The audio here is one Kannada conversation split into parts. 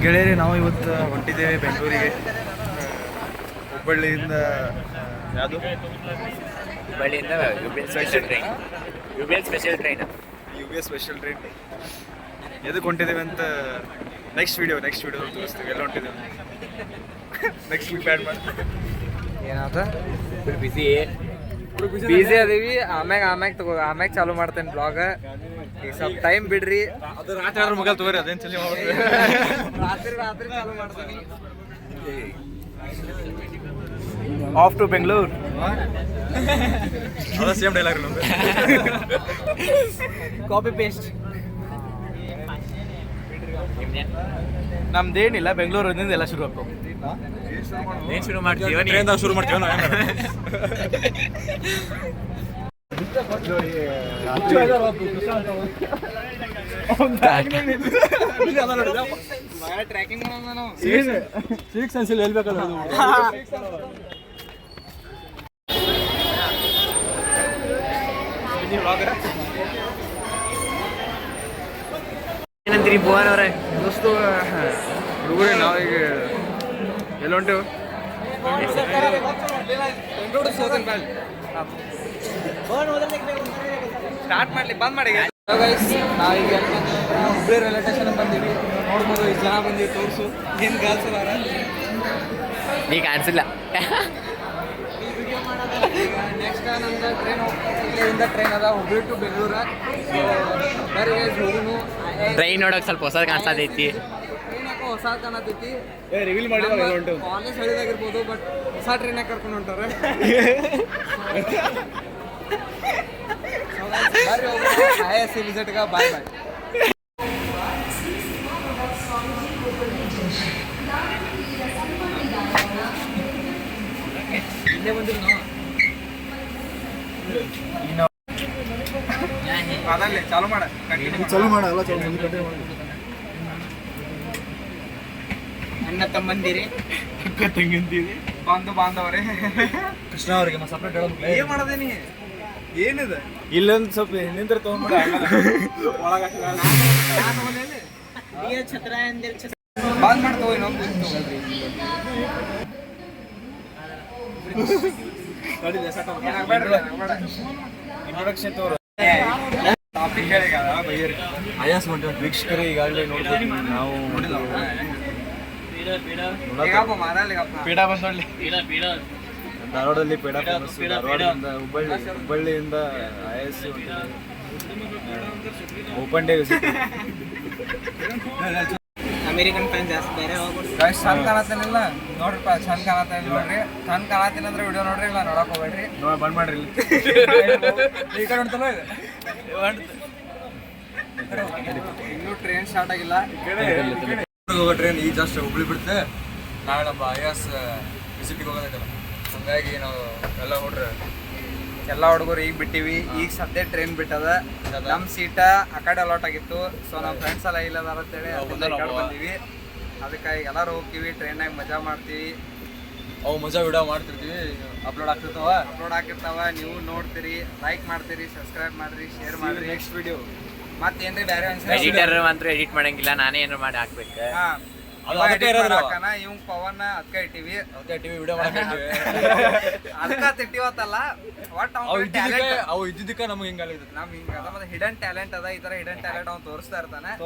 ಗೆಳೆಯರಿ ನಾವು ಇವತ್ತು ಹೊಂಟಿದ್ದೇವೆ ಬೆಂಗಳೂರಿಗೆ. ಹುಬ್ಬಳ್ಳಿಯಿಂದ ಯಾವುದು ಹುಬ್ಬಳ್ಳಿಯಿಂದ U B S special train ಎದಕ್ಕೆ ಹೊಂಟಿದ್ದೇವೆ ಅಂತ ನೆಕ್ಸ್ಟ್ ವಿಡಿಯೋ ತೋರಿಸ್ತೀವಿ. ಎಲ್ಲ ಹೊಂಟಿದ್ದೇವೆ ನೆಕ್ಸ್ಟ್ ವೀಕ್ ಬ್ಯಾಡ್ ಮಾಡಿ ಏನಾದ ಬಿಸಿ ಅದೀವಿ. ಆಮ್ಯಾಗ ಚಾಲು ಮಾಡ್ತೇನೆ ಬ್ಲಾಗ್. ಈಗ ಸ್ವಲ್ಪ ಟೈಮ್ ಬಿಡ್ರಿ. ಅದು ರಾತ್ರಿ ಮಗಲ್ ತಗೋರಿ, ಅದೇನು ಚಲಿ ರಾತ್ರಿ ಚಾಲು ಮಾಡ್ತೀನಿ. Off to Bengaluru. ಅದ ಸೇಮ್ ಡೈಲಾಗ್ ನಮ್ದು. Copy paste. ನಮ್ದೇನಿಲ್ಲ, ಬೆಂಗಳೂರಿಂದ ಎಲ್ಲ ಶುರು ಆಗ್ತದೆ. ಏನ್ ಶುರು ಮಾಡ್ತೀವಿ? ಶುರು ಮಾಡ್ತೀವಿ ನಾವು. ಟ್ರ್ಯಾಕಿಂಗ್ ಹೇಳ್ಬೇಕಲ್ಲ. ಏನಂತೀರಿ ಭುವನ್ ಅವರೇ? ದೋಸ್ತು ಹುಡುಗರೇ, ನಾವೀಗ ಎಲ್ಲ ಹೊಂಟೇವು. ಸ್ಟಾರ್ಟ್ ಮಾಡ್ಲಿ, ಬಂದ್ ಮಾಡಿ. ನಾವೀಗ ಹುಬ್ಳಿ ರೈಲ್ವೆ ಸ್ಟೇಷನ್ ಬಂದೀವಿ. ನೋಡ್ಬೋದು, ಇಷ್ಟು ಜನ ಬಂದೀವಿ. ತೋರಿಸು ಏನು ಕಾಣಿಸಲ್ಲ. ನೀ ಕಾಣಿಸಿಲ್ಲ. ನೆಕ್ಸ್ಟ್ ನಮ್ದು ಟ್ರೈನ್ ಇಲ್ಲಿಂದ ಟ್ರೈನ್ ಅದ ಹುಬ್ಳಿ ಟು ಬೆಂಗಳೂರು. ಟ್ರೈನ್ ನೋಡಕ್ ಸ್ವಲ್ಪ ಹೊಸ ಕಾಣಿಸ್ತೈತಿ. ಟ್ರೈನ್ ಯಾಕೋ ಹೊಸ ಕಾಣತೈತಿ. ರಿವೀಲ್ ಮಾಡಿ ಕಾಲೇಜ್ ಹೇಳಿದಾಗಿರ್ಬೋದು, ಬಟ್ ಹೊಸ ಟ್ರೈನಾಗ ಕರ್ಕೊಂಡು ಹೊಂಟಾರೆ. ISC ವಿಸಿಟ್ಗೆ ಬಾಯ್. ಇಲ್ಲೇ ಬಂದಿರು ನಾವು. ಅದಲ್ಲೇ ಚಾಲು ಮಾಡ, ಅಲ್ಲ ಕಂಟಿನ್ಯೂ ಮಾಡಿ. ಅಣ್ಣ ತಮ್ಮಂದಿರಿ, ಅಕ್ಕ ತಂಗಂತೀರಿ, ಬಾಂಧವರೇ. ಕೃಷ್ಣ ಅವ್ರಿಗೆ ಸಪ್ರೇಟ್ ಹೇಳೋದು. ಏನ್ ಮಾಡೋದೇನಿ? ಏನಿದೆ ಇಲ್ಲೊಂದು ಸ್ವಲ್ಪ ನಿಂತ್ರ ತಗೊಂಡ್ಬಿಡ. ಬಂದ್ ಮಾಡ್ತವ ಇನ್ನೊಂದು. ಇಂಟ್ರೊಡಕ್ಷನ್ ತೋರು. ಟಾಪಿಕ್ ಹೇಳಿ ಆಯಾಸ್ ಹೊಂಟ ವೀಕ್ಷಕರು ಈಗಾಗಲೇ ನೋಡ್ಬೋದು. ನಾವು ಪೀಡ ಬಂದೊಳ್ಳಿ. ಧಾರವಾಡದಲ್ಲಿ ಪೇಡ ಫೇಮಸ್. ಧಾರವಾಡದಿಂದ ಹುಬ್ಬಳ್ಳಿಯಿಂದ ISC open day visit. American fan ಜಾಸ್ತಿ ಬೇರೆ ಹೋಗ್ಬಿಡ್ತು. ಚಂದ ಕಾಣತ್ತೇನಿಲ್ಲ ನೋಡ್ರಿಪ್ಪ, ಚಂದ ಕಾಣತ್ತೇನಿಲ್ಲ ನೋಡ್ರಿ. ಚಂದ ಕಾಣತ್ತೀನಿ ಅಂದ್ರೆ ವಿಡಿಯೋ ನೋಡ್ರಿ, ಇಲ್ಲ ನೋಡಕ್ ಹೋಗ್ಬೇಡ್ರಿ. ಬಂದ್ ಮಾಡ್ರಿ. ಈ ಕಡೆ ಉಂಟಲ್ಲ ಇನ್ನೂ ಟ್ರೈನ್ ಸ್ಟಾರ್ಟ್ ಆಗಿಲ್ಲ. ಟ್ರೈನ್ ಈಗ ಜಸ್ಟ್ ಹುಬ್ಳಿ ಬಿಡುತ್ತೆ. ನಾಳೆ ನಮ್ಮ IAS ವಿಸಿಟಿಗೆ ಹೋಗೋದೈತಲ್ಲ, ಹಂಗಾಗಿ ನಾವು ಎಲ್ಲ ಹುಡುಗರು ಈಗ ಬಿಟ್ಟಿವಿ. ಈಗ ಸದ್ಯ ಟ್ರೈನ್ ಬಿಟ್ಟದ. ನಮ್ಮ ಸೀಟ ಆ ಕಡೆ ಅಲಾಟ್ ಆಗಿತ್ತು. ಸೊ ನಮ್ಮ ಫ್ರೆಂಡ್ಸ್ ಎಲ್ಲ ಇಲ್ಲದಾರ ಅಂತೇಳಿ ಬಂದೀವಿ. ಅದಕ್ಕೆ ಈಗ ಎಲ್ಲರೂ ಹೋಗ್ತೀವಿ, ಟ್ರೈನಾಗ ಮಜಾ ಮಾಡ್ತೀವಿ. ಅವು ಮಜಾ ವಿಡಿಯೋ ಮಾಡ್ತಿರ್ತೀವಿ, ಅಪ್ಲೋಡ್ ಆಗ್ತಿರ್ತಾವ. ನೀವು ನೋಡ್ತೀರಿ, ಲೈಕ್ ಮಾಡ್ತೀರಿ, ಸಬ್ಸ್ಕ್ರೈಬ್ ಮಾಡ್ರಿ, ಶೇರ್ ಮಾಡ್ರಿ. ನೆಕ್ಸ್ಟ್ ವಿಡಿಯೋ ಮತ್ತೇನ್ರಿ ಬೇರೆ ಎಡಿಟರ್ ಮಾತ್ರ ಎಡಿಟ್ ಮಾಡಂಗಿಲ್ಲ, ನಾನೇ ಏನಾರು ಮಾಡಿ ಹಾಕ್ಬೇಕು. ಇವ್ ಪವನ್ ಅದಕ್ಕ ಇಟ್ಟಿವಿ ವಿಡಿಯೋ ಅದಕ್ಕ ಇಟ್ಟಿವತ್ತಲ್ಲ. ಒಟ್ ಅವು ಇದ್ದಿದ್ದಕ್ಕ ನಮ್ಗೆ ಹಿಂಗಲ್ಲ. ನಮ್ ಹಿಂಗದ ಮತ್ತೆ ಹಿಡನ್ ಟ್ಯಾಲೆಂಟ್ ಅದ. ಈ ತರ ಹಿಡನ್ ಟ್ಯಾಲೆಂಟ್ ಅವ್ನು ತೋರಿಸ್ತಾ ಇರ್ತಾನೆ. ಈ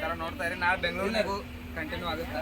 ತರ ನೋಡ್ತಾ ಇರಿ. ನಾಳೆ ಬೆಂಗಳೂರಿನಾಗೂ ಕಂಟಿನ್ಯೂ ಆಗುತ್ತೆ.